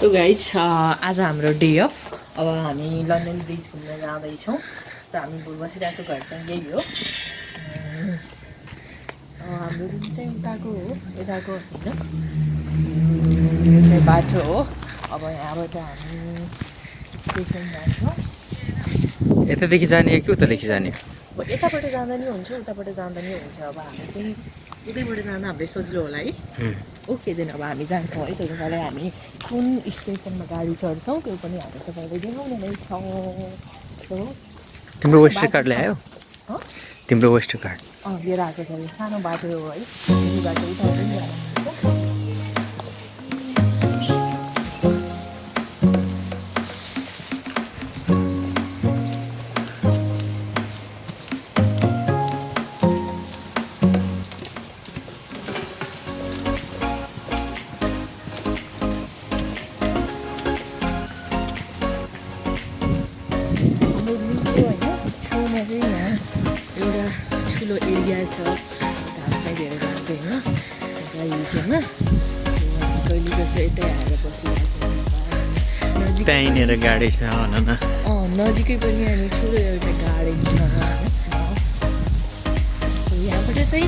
So guys आज हाम्रो day of अब हामी लन्डन ब्रिज घुम्न जाँदैछौँ। सो हामी बसिरहेको घर चाहिँ यही हो। हाम्रो रुम चाहिँ उताको हो, यताको होइन। यो चाहिँ बाटो हो। अब यहाँबाट हामी स्टेसन जान्छौँ। यतादेखि जाने कि उतादेखि जाने? अब यताबाट जाँदा नि हुन्छ, उताबाट जाँदा नि हुन्छ। अब हामी चाहिँ उतैबाट जाँदा हामीलाई सजिलो होला है। ओके देन अब हामी जान्छौँ है। त्यसो भए हामी कुन स्टेसनमा गाडी चढ्छौँ त्यो पनि हामी तपाईँलाई देखाउने नै छौँ। सो तिम्रो वेस्टर कार्ड ल्यायो? तिम्रो वेस्टर कार्ड लिएर आएको छ। सानो बाटो हो है, यो बाटो उठाएर पनि जानुहुन्छ। एउटा ठुलो एरिया छ, घाँसमै धेरै लाग्दैन युट्युबमा। कहिले कसो यतै आएर बसिरहेको हुन्छ। त्यहीँनिर गाडी छ भन न। नजिकै पनि अनि ठुलो एउटा गाडी छ होइन। सो यहाँबाट चाहिँ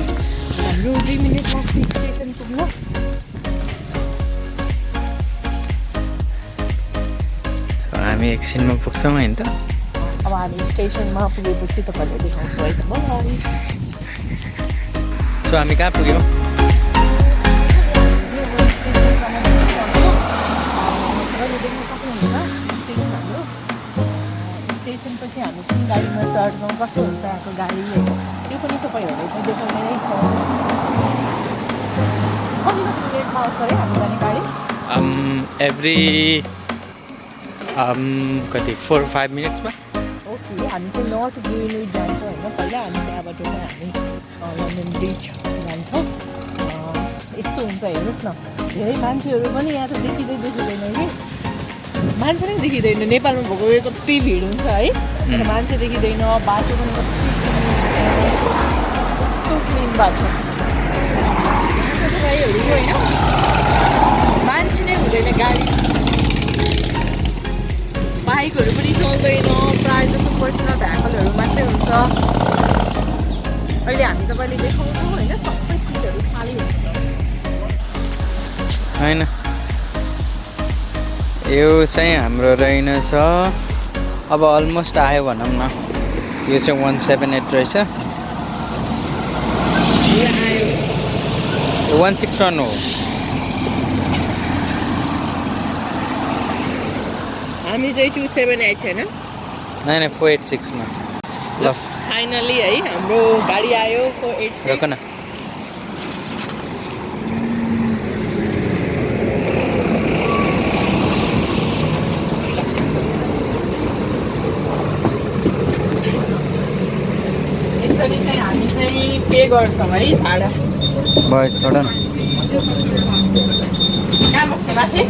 हाम्रो 2 मिनट लाग्छ स्टेसन पुग्न। हामी एकछिनमा पुग्छौँ होइन त। अब हामी स्टेसनमा पुगेपछि तपाईँहरूले देखाउँछु है त। सो हामी कहाँ पुग्यौँ? स्टेसनपछि हामी कुन गाडीमा चढ्छौँ, कस्तो हुन्छ यहाँको गाडी होइन, त्यो पनि तपाईँहरूलाई चाहिँ देखाउने नै छौँ। कति मिनटमा आउँछ है हामी जाने गाडी? एभ्री कति 4-5 मिनट्समा। ओके, हामी चाहिँ नर्थ ग्रिनविच जान्छौँ होइन। पहिला हामी त्यहाँबाट चाहिँ हामी लन्डन ब्रिज जान्छौँ। यस्तो हुन्छ हेर्नुहोस् न, धेरै मान्छेहरू पनि यहाँ त देखिँदैन कि। मान्छे नै देखिँदैन। नेपालमा भएको कति भिड हुन्छ है, तर मान्छे देखिँदैन। बाटो पनि कस्तो क्लिन बाटो भाइहरू होइन। मान्छे नै हुँदैन, गाडी बाइकहरू पनि चल्दैन। प्रायः जस्तो पर्सनल भेहिकलहरू मात्रै हुन्छ। अहिले हामी तपाईँले देखाउँछौँ होइन, सबै चिजहरू खाली हुन्छ होइन। यो चाहिँ हाम्रो रहेनछ। अब अलमोस्ट आयो भनौँ न। यो चाहिँ 178 रहेछ। 161 हो। हामी चाहिँ 278 छैन, होइन 486 मा। ल फाइनली है हाम्रो गाडी आयो 486। रोक न। यसरी चाहिँ हामी चाहिँ पे गर्छौँ है भाडा। भयो छोड न। कहाँ बस्ने माथि?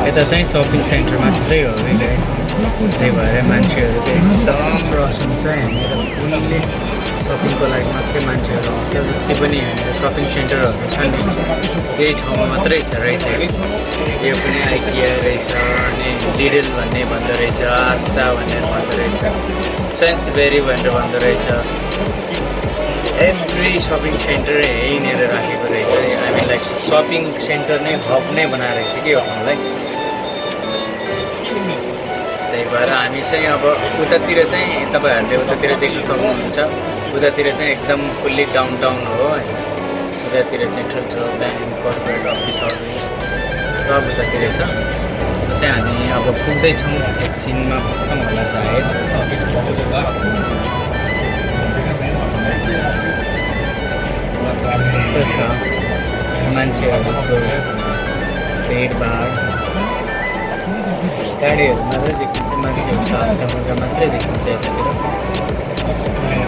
यता चाहिँ सपिङ सेन्टर मात्रै हो कि, त्यही भएर मान्छेहरू चाहिँ एकदम रस हुन्छ। यहाँनिर सपिङको लागि मात्रै मान्छेहरू आउँछ। जति पनि यहाँनिर सपिङ सेन्टरहरू छ नि, यही ठाउँमा मात्रै रहेछ कि। यो पनि आइकिया रहेछ, अनि लिडल भन्ने भन्दो रहेछ, आस्था भनेर भन्दो रहेछ, सेन्सबेरी भनेर भन्दो रहेछ। सपिङ सेन्टर यहीँनिर राखेको रहेछ हामीलाई सपिङ सेन्टर नै हब नै बनाएर रहेछ कि मलाई त्यही भएर हामी चाहिँ अब उतातिर चाहिँ तपाईँहरूले उतातिर देख्न सक्नुहुन्छ उतातिर चाहिँ एकदम फुल्ली डाउनटाउन हो होइन उतातिर चाहिँ ठुल्ठुलो ब्याङ्क कर्पोरेट अफिसहरू सब उतातिर छ चाहिँ हामी अब पुग्दैछौँ एकछिनमा पुग्छौँ होला सायद कस्तो छ मान्छेहरूको भिडभाड गाडीहरू मात्रै देखिन्छ मान्छेहरू त हल्का मात्रै देखिन्छ यतातिर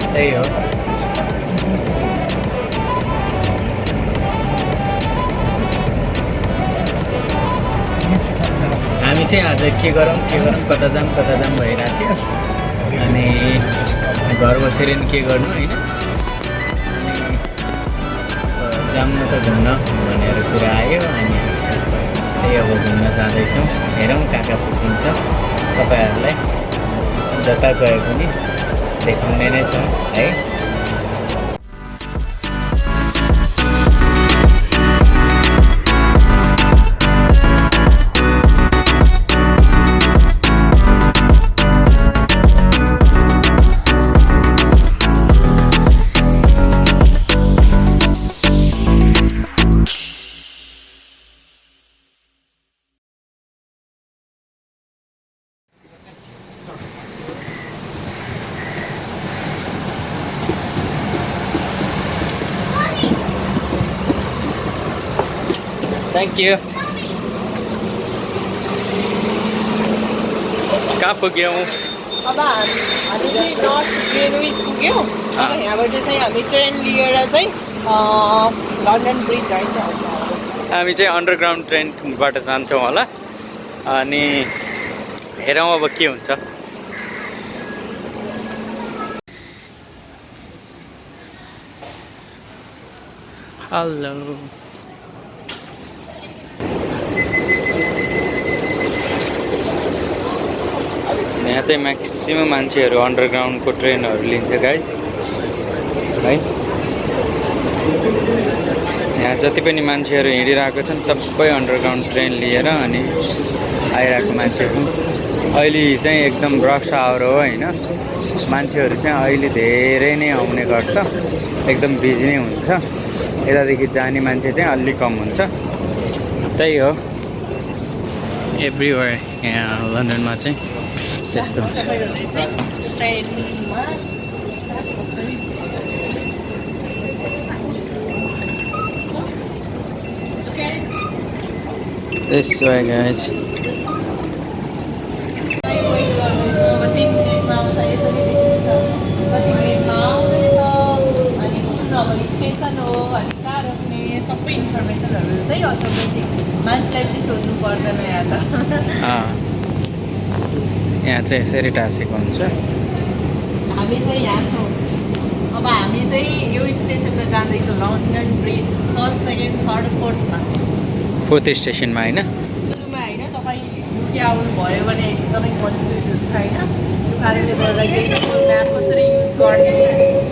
त्यही हो हामी चाहिँ आज के गरौँ कता जाऊँ भइरहेको थियो अनि घर बसेर नि के गर्नु होइन जाऊँ न त घुम्न भनेर कुरा आयो अनि त्यही अब घुम्न जाँदैछौँ हेरौँ कहाँ पुगिन्छ तपाईँहरूलाई जता गए पनि देखाउने नै छौँ है थ्याङ्क यू कहाँ पुग्यौँ अब हामी चाहिँ नर्थ ग्रेनविच पुग्यौँ अब यहाँबाट चाहिँ हामी ट्रेन लिएर चाहिँ लन्डन ब्रिज जान्छ हामी चाहिँ अन्डरग्राउन्ड ट्रेनबाट जान्छौँ होला अनि हेरौँ अब के हुन्छ हेलो यहाँ चाहिँ म्याक्सिमम मान्छेहरू अन्डरग्राउन्डको ट्रेनहरू लिन्छ गाइस है यहाँ जति पनि मान्छेहरू हिँडिरहेको छन् सबै अन्डरग्राउन्ड ट्रेन लिएर अनि आइरहेको मान्छेहरू अहिले चाहिँ एकदम रस आवर हो होइन मान्छेहरू चाहिँ अहिले धेरै नै आउने गर्छ एकदम बिजी नै हुन्छ यतादेखि जाने मान्छे चाहिँ अलि कम हुन्छ त्यही हो एभ्रिवेयर यहाँ लन्डनमा चाहिँ त्यस्तो हुन्छ This way, guys. स्टेसन हो अनि कहाँ रोक्ने सबै इन्फर्मेसनहरू चाहिँ अटोमेटिक मान्छेलाई पनि सोध्नु पर्दैन यहाँ त यहाँ चाहिँ यसरी टाँसेको हुन्छ हामी चाहिँ यहाँ छौँ अब हामी चाहिँ यो स्टेसनमा जाँदैछौँ London bridge first second third fourth स्टेसनमा होइन सुरुमा होइन तपाईँ युके आउनुभयो भने एकदमै कन्फ्युज हुन्छ होइन त्यो कारणले गर्दाखेरि म्याप कसरी युज गर्ने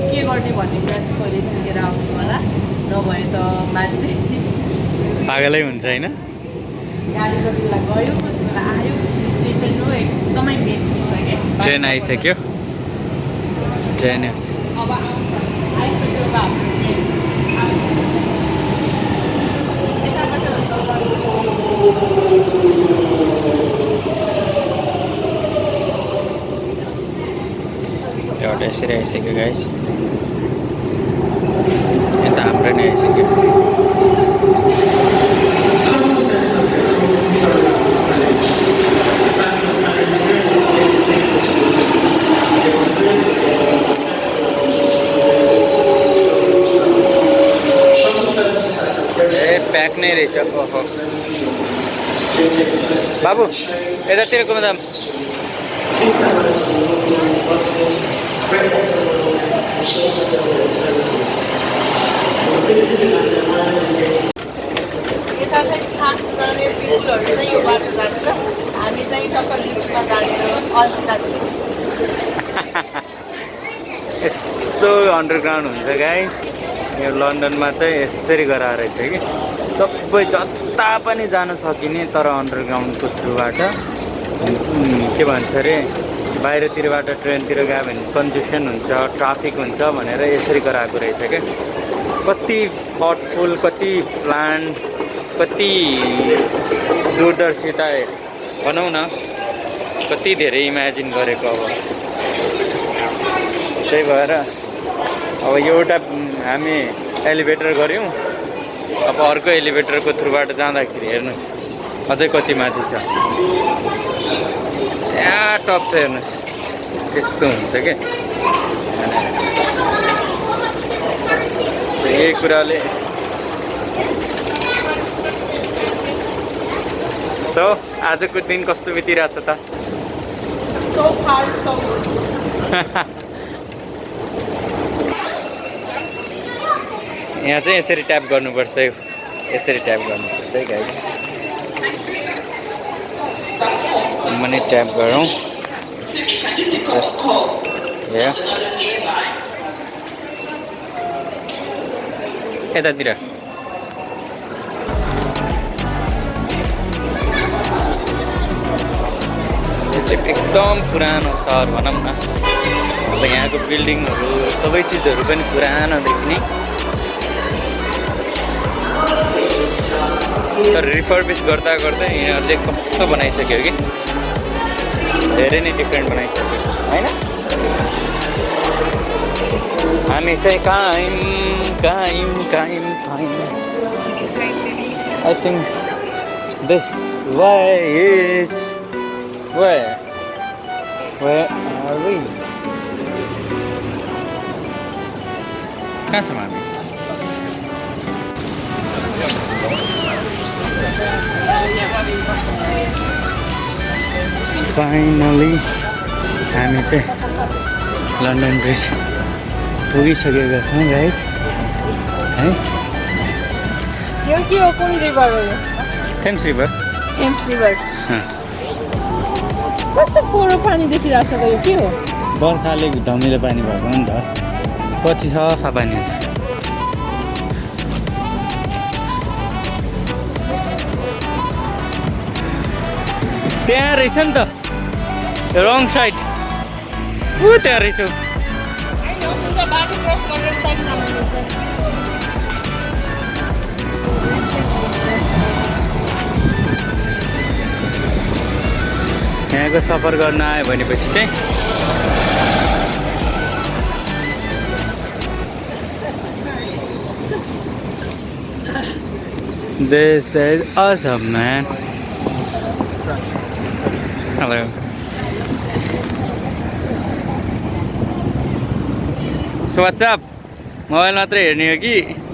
के गर्ने भन्ने कुरा चाहिँ पहिले सिकेर आउनु होला नभए त मान्छे पागलै हुन्छ होइन गाडी कति बेला गयो कति बेला आयो स्टेसन हो एकदमै बेस हुन्छ क्या ट्रेन आइसक्यो ट्रेन अब आउँछ आइसक्यो अब हाम्रो ट्रेन एउटा यसरी आइसक्यो गाइस यता हाम्रो नै आइसक्यो प्याक नै रहेछ ओहो बाबु यतातिरको दाम यता चाहिँ खास गर्ने पिपुलहरू चाहिँ यो बाटो जान्छ हामी चाहिँ टक्क लिफ्टमा जान्छौँ अल्छी जान्छौँ यस्तो अन्डरग्राउन्ड हुन्छ गाइस यो लन्डनमा चाहिँ यसरी गराएर रहेछ कि सबै जता पनि जान सकिने तर अन्डरग्राउन्डको थ्रुबाट के भन्छ अरे बाहिरतिरबाट ट्रेनतिर गयो भने कन्जेसन हुन्छ ट्राफिक हुन्छ भनेर यसरी गराएको रहेछ क्या कति थटफुल कति प्लान कति दूरदर्शिता भनौँ न कति धेरै इमेजिन गरेको अब त्यही भएर अब एउटा हामी एलिभेटर गऱ्यौँ अब अर्को एलिभेटरको थ्रुबाट जाँदाखेरि हेर्नुहोस् अझै कति माथि छ त्यहाँ टप छ हेर्नुहोस् यस्तो हुन्छ क्या यही कुराले सो आजको दिन कस्तो बितिरहेछ त यहाँ चाहिँ यसरी ट्याप गर्नुपर्छ यसरी ट्याप गर्नुपर्छ है गाइस पनि ट्याप गरौँ जस्ट यतातिर यो चाहिँ एकदम पुरानो सहर भनौँ न अब यहाँको बिल्डिङहरू सबै चिजहरू पनि पुरानो देखिने तर रिफर्बिस गर्दा गर्दै यिनीहरूले कस्तो बनाइसक्यो कि धेरै नै डिफ्रेन्ट बनाइसक्यो होइन हामी चाहिँ कायम कायम कायम कायम I think this way is where are we कहाँ छौँ हामी फाइनली हामी चाहिँ लन्डन ब्रिज पुगिसकेका छौँ गाइस है यो के हो कुन रिभर हो यो थेम्स रिभर कस्तो कोरो पानी देखिरहेको छ त यो के हो बर्खाले धमिलो पानी भएको नि त पछि सफा पानी हुन्छ त्यहाँ रहेछ नि त रङ साइड ऊ त्यहाँ रहेछ यहाँको सफर गर्न आयो भनेपछि चाहिँ this is awesome man hello so what's up mobile मात्रै हेर्ने हो कि